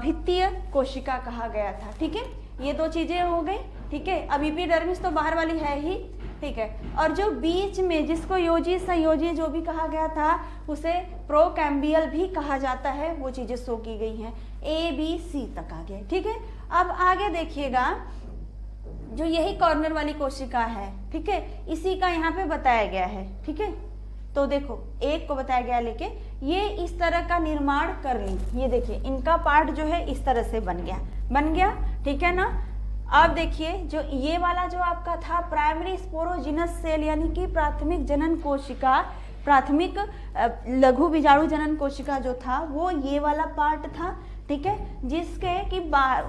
भित्तीय कोशिका कहा गया था, ठीक है। ये 2 चीजें हो गई, ठीक है। अब एपिडर्मिस तो बाहर वाली है ही, ठीक है। और जो बीच में जिसको योजी संयोजी जो भी कहा गया था उसे प्रोकैम्बियल भी कहा जाता है, वो चीजें शो की गई हैं, ABC तक आ गया, ठीक है। अब आगे देखिएगा, जो यही कॉर्नर वाली कोशिका है, ठीक है, इसी का यहाँ पे बताया गया है, ठीक है। तो देखो, एक को बताया गया, लेके ये इस तरह का निर्माण कर ली, ये देखिए इनका पार्ट जो है इस तरह से बन गया, ठीक है ना। अब देखिए, जो ये वाला जो आपका था प्राइमरी स्पोरोजिनस सेल, यानी कि प्राथमिक जनन कोशिका, प्राथमिक लघु बीजाणु जनन कोशिका जो था वो ये वाला पार्ट था, ठीक है। जिसके कि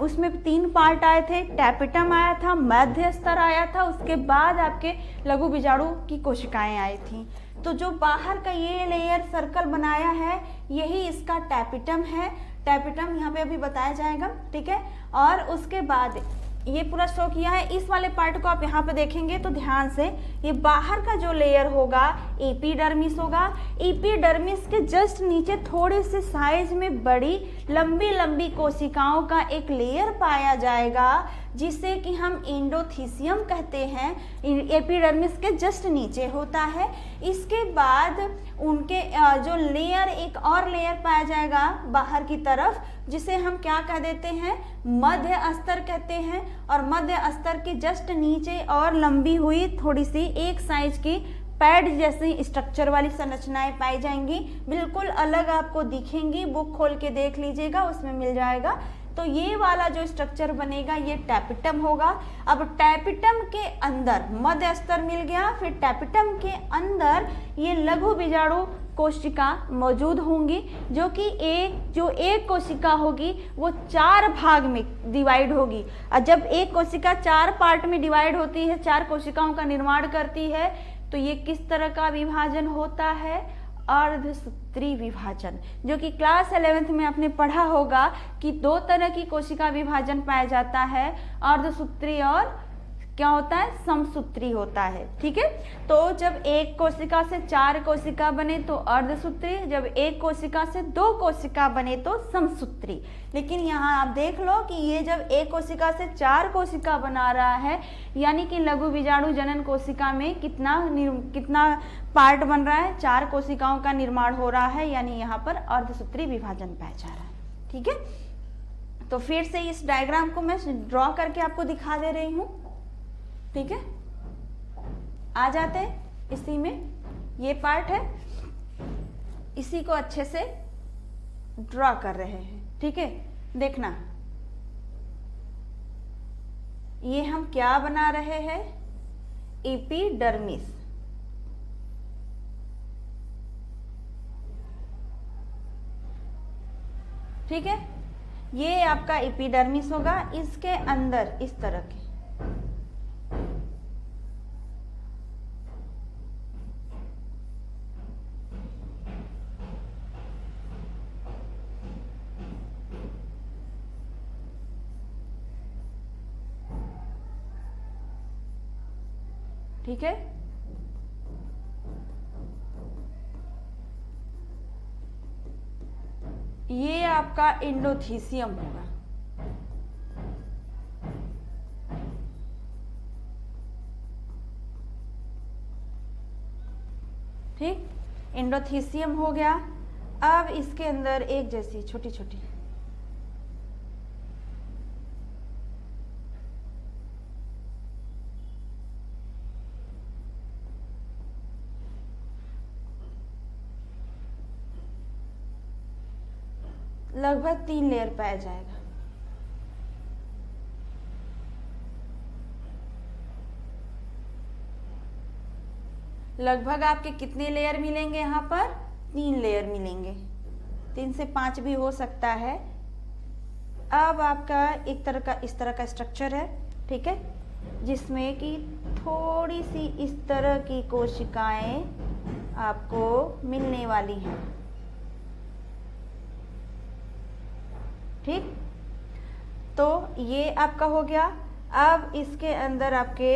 उसमें 3 पार्ट आए थे, टैपिटम आया था, मध्य स्तर आया था, उसके बाद आपके लघु बीजाणु की कोशिकाएं आई थी। तो जो बाहर का ये लेयर सर्कल बनाया है, यही इसका टैपिटम है। टैपिटम यहाँ पे अभी बताया जाएगा, ठीक है। और उसके बाद ये पूरा शो किया है। इस वाले पार्ट को आप यहाँ पे देखेंगे तो ध्यान से, ये बाहर का जो लेयर होगा एपिडर्मिस होगा। एपिडर्मिस के जस्ट नीचे थोड़े से साइज में बड़ी लंबी लंबी कोशिकाओं का एक लेयर पाया जाएगा, जिसे कि हम एंडोथीसियम कहते हैं। एपिडर्मिस के जस्ट नीचे होता है। इसके बाद उनके जो लेयर, एक और लेयर पाया जाएगा बाहर की तरफ, जिसे हम क्या कह देते हैं, मध्य अस्तर कहते हैं। और मध्य अस्तर के जस्ट नीचे और लंबी हुई थोड़ी सी एक साइज की पैड जैसी स्ट्रक्चर वाली संरचनाएं पाई जाएंगी, बिल्कुल अलग आपको दिखेंगी। बुक खोल के देख लीजिएगा, उसमें मिल जाएगा। तो ये वाला जो स्ट्रक्चर बनेगा ये टैपिटम होगा। अब टैपिटम के अंदर मध्य अस्तर मिल गया, फिर टैपिटम के अंदर ये लघु बीजाणु कोशिका मौजूद होंगी, जो कि एक कोशिका होगी वो 4 भाग में डिवाइड होगी। और जब एक कोशिका 4 पार्ट में डिवाइड होती है, 4 कोशिकाओं का निर्माण करती है, तो ये किस तरह का विभाजन होता है, अर्धसूत्री विभाजन, जो कि क्लास 11th में आपने पढ़ा होगा कि 2 तरह की कोशिका विभाजन पाया जाता है, अर्धसूत्री और क्या होता है, समसूत्री होता है। ठीक है, तो जब एक कोशिका से 4 कोशिका बने तो अर्धसूत्री, जब एक कोशिका से 2 कोशिका बने तो समसूत्री। लेकिन यहाँ आप देख लो कि ये जब एक कोशिका से 4 कोशिका बना रहा है, यानी कि लघु बीजाणु जनन कोशिका में कितना पार्ट बन रहा है, 4 कोशिकाओं का निर्माण हो रहा है, यानी यहाँ पर अर्धसूत्री विभाजन पाया जा रहा है। ठीक है, तो फिर से इस डायग्राम को मैं ड्रॉ करके आपको दिखा दे रही हूँ। ठीक है, आ जाते हैं इसी में, ये पार्ट है, इसी को अच्छे से ड्रॉ कर रहे हैं। ठीक है, देखना ये हम क्या बना रहे हैं, एपिडर्मिस। ठीक है, ये आपका एपिडर्मिस होगा। इसके अंदर इस तरह के ठीक है, ये आपका एंडोथीसियम होगा। ठीक, एंडोथीसियम हो गया। अब इसके अंदर एक जैसी छोटी छोटी लगभग 3 लेयर पाया जाएगा। लगभग आपके कितने लेयर मिलेंगे, यहाँ पर 3 लेयर मिलेंगे, 3 से 5 भी हो सकता है। अब आपका एक तरह का इस तरह का स्ट्रक्चर है। ठीक है, जिसमें कि थोड़ी सी इस तरह की कोशिकाएं आपको मिलने वाली हैं। ठीक, तो ये आपका हो गया। अब इसके अंदर आपके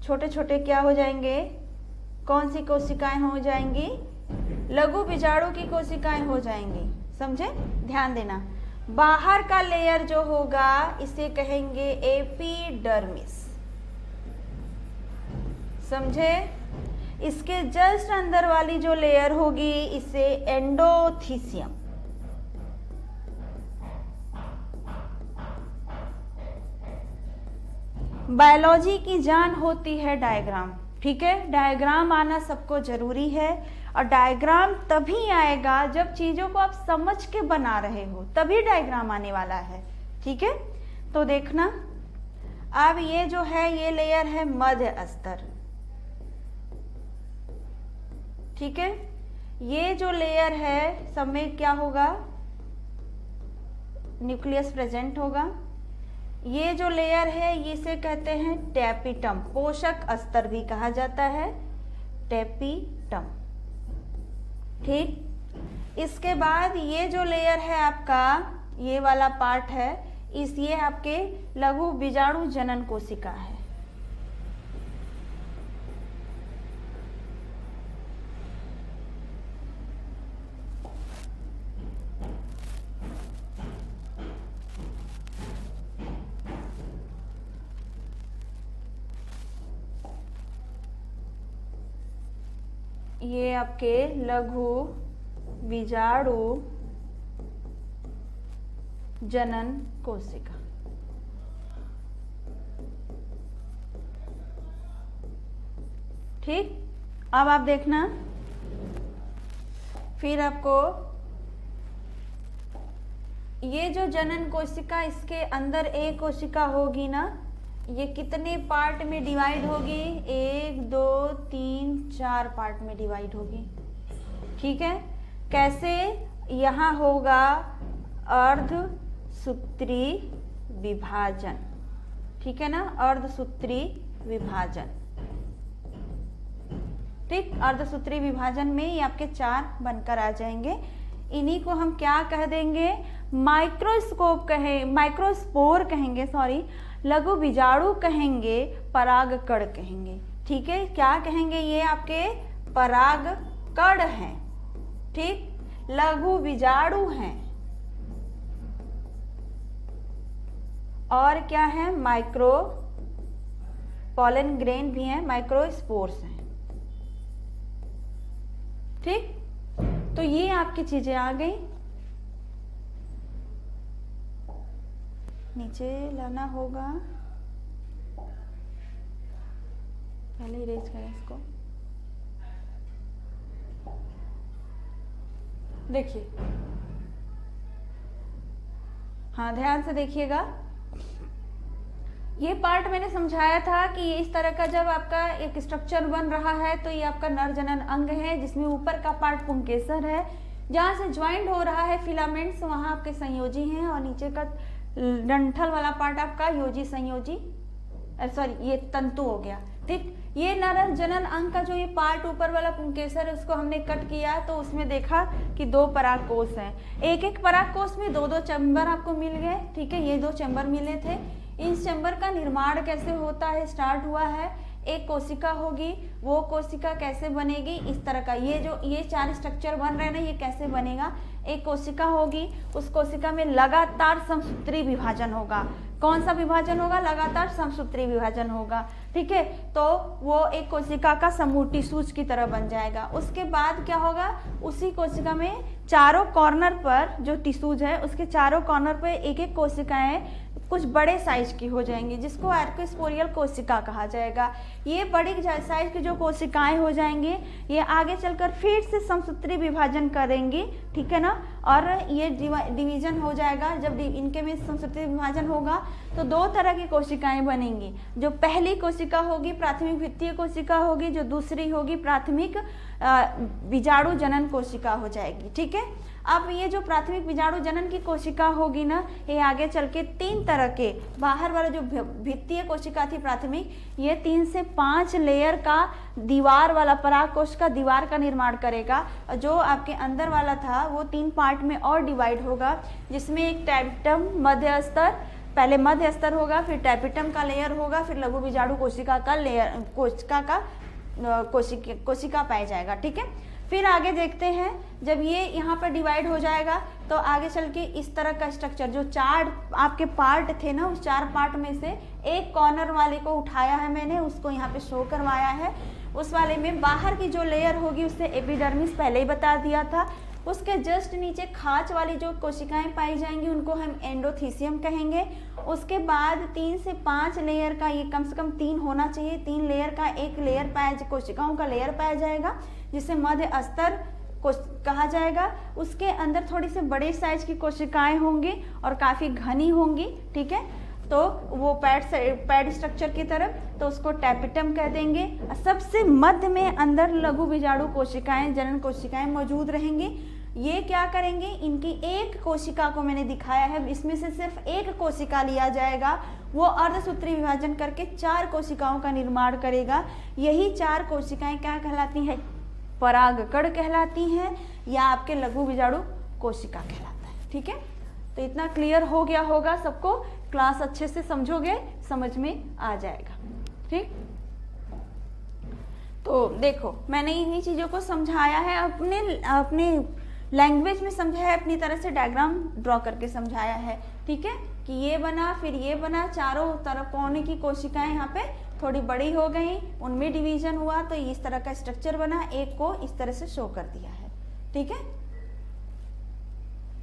छोटे छोटे क्या हो जाएंगे, कौन सी कोशिकाएं हो जाएंगी, लघु बीजाणु की कोशिकाएं हो जाएंगी। समझे, ध्यान देना। बाहर का लेयर जो होगा इसे कहेंगे एपिडर्मिस। समझे, इसके जस्ट अंदर वाली जो लेयर होगी इसे एंडोथीसियम। बायोलॉजी की जान होती है डायग्राम। ठीक है, डायग्राम आना सबको जरूरी है, और डायग्राम तभी आएगा जब चीजों को आप समझ के बना रहे हो, तभी डायग्राम आने वाला है। ठीक है, तो देखना, अब ये जो है ये लेयर है मध्य अस्तर। ठीक है, ये जो लेयर है सब में क्या होगा, न्यूक्लियस प्रेजेंट होगा। ये जो लेयर है इसे कहते हैं टैपिटम, पोषक अस्तर भी कहा जाता है, टैपिटम। ठीक, इसके बाद ये जो लेयर है आपका, ये वाला पार्ट है, इस ये आपके लघु बीजाणु जनन कोशिका है। ये आपके लघु बीजाणु जनन कोशिका। ठीक, अब आप देखना, फिर आपको ये जो जनन कोशिका, इसके अंदर एक कोशिका होगी ना, ये कितने पार्ट में डिवाइड होगी? 1 2 3 4 पार्ट में डिवाइड होगी। ठीक है, कैसे? यहाँ होगा अर्धसूत्री विभाजन। ठीक है ना, अर्धसूत्री विभाजन। ठीक, अर्धसूत्री विभाजन में ये आपके 4 बनकर आ जाएंगे। इन्हीं को हम क्या कह देंगे? माइक्रोस्पोर कहेंगे, सॉरी, लघु बीजाणु कहेंगे, परागकण कहेंगे। ठीक है, क्या कहेंगे? ये आपके परागकण हैं। ठीक, लघु बीजाणु हैं। और क्या है? माइक्रो पॉलन ग्रेन भी हैं, माइक्रोस्पोर्स हैं। ठीक, तो ये आपकी चीजें आ गई। नीचे लाना होगा, पहले इरेज करें इसको। देखिए, हाँ ध्यान से देखिएगा। ये पार्ट मैंने समझाया था कि इस तरह का जब आपका एक स्ट्रक्चर बन रहा है तो ये आपका नर जनन अंग है, जिसमें ऊपर का पार्ट पुंकेसर है, जहां से ज्वाइंट हो रहा है फिलामेंट्स, वहां आपके संयोजी हैं, और नीचे का डंठल वाला पार्ट आपका योजी संयोजी, सॉरी ये तंतु हो गया। ठीक, ये नर जनन अंग का जो ये पार्ट ऊपर वाला पुंकेसर है, उसको हमने कट किया तो उसमें देखा कि 2 परागकोश हैं। एक एक परागकोश में 2-2 चैम्बर आपको मिल गए। ठीक है, ये 2 चैम्बर मिले थे। इस चैम्बर का निर्माण कैसे होता है, स्टार्ट हुआ है। एक कोशिका होगी, वो कोशिका कैसे बनेगी? इस तरह का ये 4 स्ट्रक्चर बन रहे हैं ना, ये कैसे बनेगा? एक कोशिका होगी, उस कोशिका में लगातार समसूत्री विभाजन होगा। कौन सा विभाजन होगा? लगातार समसूत्री विभाजन होगा। ठीक है, तो वो एक कोशिका का समूह टिश्यूज की तरह बन जाएगा। उसके बाद क्या होगा? उसी कोशिका में चारों कॉर्नर पर जो टिश्यूज है, उसके चारों कॉर्नर पर एक एक कोशिकाएं कुछ बड़े साइज की हो जाएंगी, जिसको आर्कोस्पोरियल कोशिका कहा जाएगा। ये बड़ी साइज की जो कोशिकाएं हो जाएंगी, ये आगे चलकर फिर से समसूत्री विभाजन करेंगी। ठीक है ना, और ये डिवीजन हो जाएगा। जब इनके में समसूत्री विभाजन होगा तो 2 तरह की कोशिकाएं बनेंगी। जो पहली कोशिका होगी प्राथमिक भित्तीय कोशिका होगी, जो दूसरी होगी प्राथमिक बीजाणु जनन कोशिका हो जाएगी। ठीक है, अब ये जो प्राथमिक बीजाणु जनन की कोशिका होगी ना, ये आगे चल के 3 तरह के, बाहर वाला जो भित्तीय कोशिका थी प्राथमिक, ये 3 से 5 लेयर का दीवार वाला परागकोश का दीवार का निर्माण करेगा। जो आपके अंदर वाला था वो 3 पार्ट में और डिवाइड होगा, जिसमें एक टैपिटम मध्य स्तर, पहले मध्य स्तर होगा, फिर टैपिटम का लेयर होगा, फिर लघु बीजाणु कोशिका का लेयर, कोशिका पाया जाएगा। ठीक है, फिर आगे देखते हैं, जब ये यहाँ पर डिवाइड हो जाएगा तो आगे चल के इस तरह का स्ट्रक्चर, जो 4 आपके पार्ट थे ना, उस 4 पार्ट में से एक कॉर्नर वाले को उठाया है मैंने, उसको यहाँ पे शो करवाया है। उस वाले में बाहर की जो लेयर होगी उससे एपिडर्मिस पहले ही बता दिया था। उसके जस्ट नीचे खांच वाली जो कोशिकाएं पाई जाएंगी उनको हम एंडोथीसियम कहेंगे। उसके बाद 3 से 5 लेयर का, ये कम से कम 3 होना चाहिए, 3 लेयर का एक लेयर कोशिकाओं का लेयर पाया जाएगा, जिसे मध्य स्तर कहा जाएगा। उसके अंदर थोड़ी से बड़े साइज की कोशिकाएं होंगी और काफ़ी घनी होंगी। ठीक है, तो वो पैड स्ट्रक्चर की तरफ, तो उसको टैपिटम कह देंगे। सबसे मध्य में अंदर लघु बीजाणु कोशिकाएं, जनन कोशिकाएं मौजूद रहेंगी। ये क्या करेंगे? इनकी एक कोशिका को मैंने दिखाया है, इसमें से सिर्फ एक कोशिका लिया जाएगा, वो अर्धसूत्री विभाजन करके 4 कोशिकाओं का निर्माण करेगा। यही 4 कोशिकाएं क्या कहलाती हैं? परागकण कहलाती हैं, या आपके लघु बीजाणु कोशिका कहलाता है। ठीक है, तो इतना क्लियर हो गया होगा सबको, क्लास अच्छे से समझोगे, समझ में आ जाएगा। ठीक, तो देखो मैंने इन्हीं चीज़ों को समझाया है, अपने लैंग्वेज में समझाया है, अपनी तरह से डायग्राम ड्रॉ करके समझाया है। ठीक है, कि ये बना फिर ये बना, चारों तरफ कोने की कोशिकाएं यहाँ पे थोड़ी बड़ी हो गई, उनमें डिवीजन हुआ तो इस तरह का स्ट्रक्चर बना, एक को इस तरह से शो कर दिया है। ठीक है,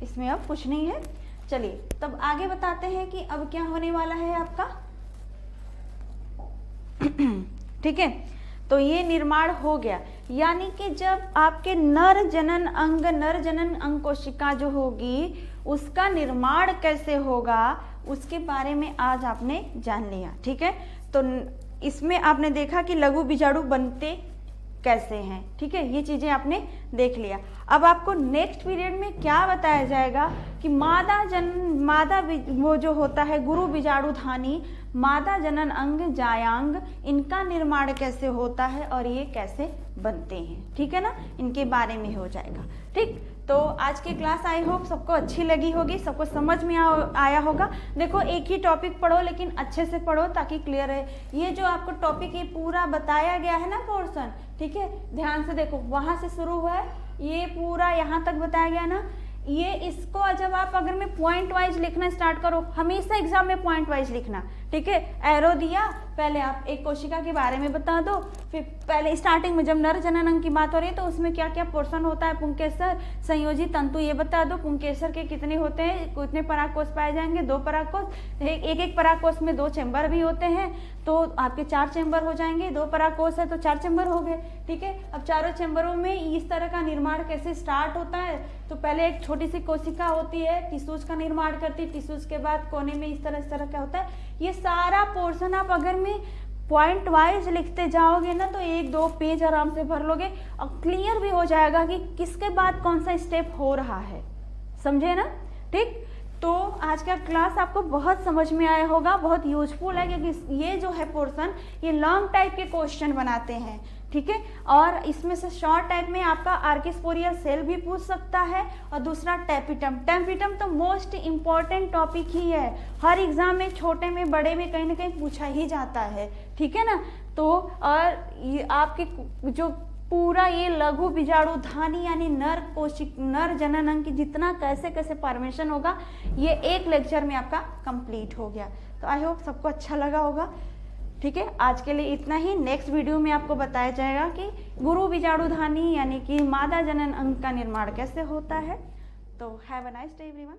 इसमें अब कुछ नहीं है। चलिए तब आगे बताते हैं कि अब क्या होने वाला है आपका। ठीक है, तो ये निर्माण हो गया, यानी कि जब आपके नर जनन अंग कोशिका जो होगी उसका निर्माण कैसे होगा उसके बारे में आज आपने जान लिया। ठीक है, तो इसमें आपने देखा कि लघु बीजाणु बनते कैसे हैं। ठीक है, ये चीजें आपने देख लिया। अब आपको नेक्स्ट पीरियड में क्या बताया जाएगा कि वो जो होता है गुरु बीजाणुधानी, मादा जनन अंग जायांग, इनका निर्माण कैसे होता है और ये कैसे बनते हैं। ठीक है ना, इनके बारे में हो जाएगा। ठीक, तो आज की क्लास आई होप सबको अच्छी लगी होगी, सबको समझ में आया होगा। देखो एक ही टॉपिक पढ़ो लेकिन अच्छे से पढ़ो ताकि क्लियर रहे। ये जो आपको टॉपिक ये पूरा बताया गया है ना पोर्शन, ठीक है, ध्यान से देखो, वहां से शुरू हुआ है, ये पूरा यहाँ तक बताया गया ना। ये इसको जब आप अगर मैं पॉइंट वाइज लिखना स्टार्ट करो, हमेशा एग्जाम में पॉइंट वाइज लिखना। ठीक है, एरो दिया, पहले आप एक कोशिका के बारे में बता दो, फिर पहले स्टार्टिंग में जब नर जनन अंग की बात हो रही है तो उसमें क्या क्या पोर्शन होता है, पुंकेसर, संयोजी तंतु, ये बता दो। पुंकेसर के कितने होते हैं, कितने परागकोश पाए जाएंगे, 2 परागकोश, एक परागकोश में 2 चैम्बर भी होते हैं, तो आपके 4 चैम्बर हो जाएंगे। 2 परागकोश है तो 4 चैम्बर हो गए। ठीक है, अब चारों चैम्बरों में इस तरह का निर्माण कैसे स्टार्ट होता है, तो पहले एक छोटी सी कोशिका होती है, टिश्यूज का निर्माण करती है, टिश्यूज के बाद कोने में इस तरह का होता है। ये सारा पोर्शन आप अगर में पॉइंट वाइज लिखते जाओगे ना तो 1-2 पेज आराम से भर लोगे और क्लियर भी हो जाएगा कि किसके बाद कौन सा स्टेप हो रहा है। समझे ना। ठीक, तो आज का क्लास आपको बहुत समझ में आया होगा, बहुत यूजफुल है क्योंकि ये जो है पोर्शन ये लॉन्ग टाइप के क्वेश्चन बनाते हैं। ठीक है, और इसमें से शॉर्ट टाइप में आपका आर्किस्पोरियल सेल भी पूछ सकता है और दूसरा टैपिटम। टैपिटम तो मोस्ट इम्पॉर्टेंट टॉपिक ही है, हर एग्जाम में छोटे में बड़े में कहीं ना कहीं पूछा ही जाता है। ठीक है ना, तो और ये आपके जो पूरा ये लघु बीजाणुधानी यानी नर जनन अंग की जितना कैसे कैसे फॉर्मेशन होगा ये एक लेक्चर में आपका कंप्लीट हो गया। तो आई होप सबको अच्छा लगा होगा। ठीक है, आज के लिए इतना ही। नेक्स्ट वीडियो में आपको बताया जाएगा कि गुरु बीजाणुधानी यानी कि मादा जनन अंग का निर्माण कैसे होता है। तो have a nice day everyone.